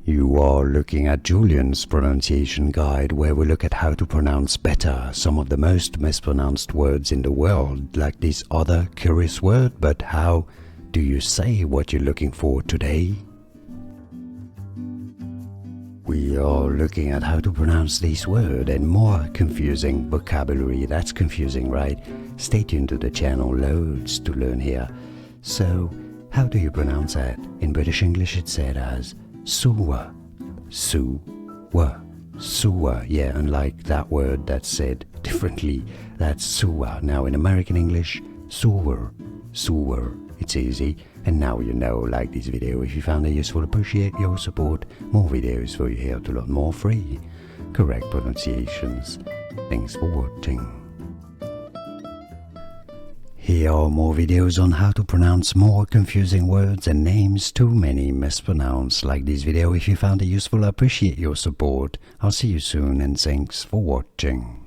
You are looking at Julian's pronunciation guide, where we look at how to pronounce better some of the most mispronounced words in the world, like this other curious word. But how do you say what you're looking for today? We are looking at how to pronounce this word and more confusing vocabulary. That's confusing, right? Stay tuned to the channel, loads to learn here. So, how do you pronounce that? In British English it's said as sewer, sewer, sewer. Yeah, unlike that word that's said differently, that's sewer. Now in American English, sewer, sewer. It's easy. And now you know. Like this video if you found it useful. Appreciate your support. More videos for you here to learn more free, correct pronunciations. Thanks for watching. Here are more videos on how to pronounce more confusing words and names too many mispronounced. Like this video if you found it useful. I appreciate your support. I'll see you soon and thanks for watching.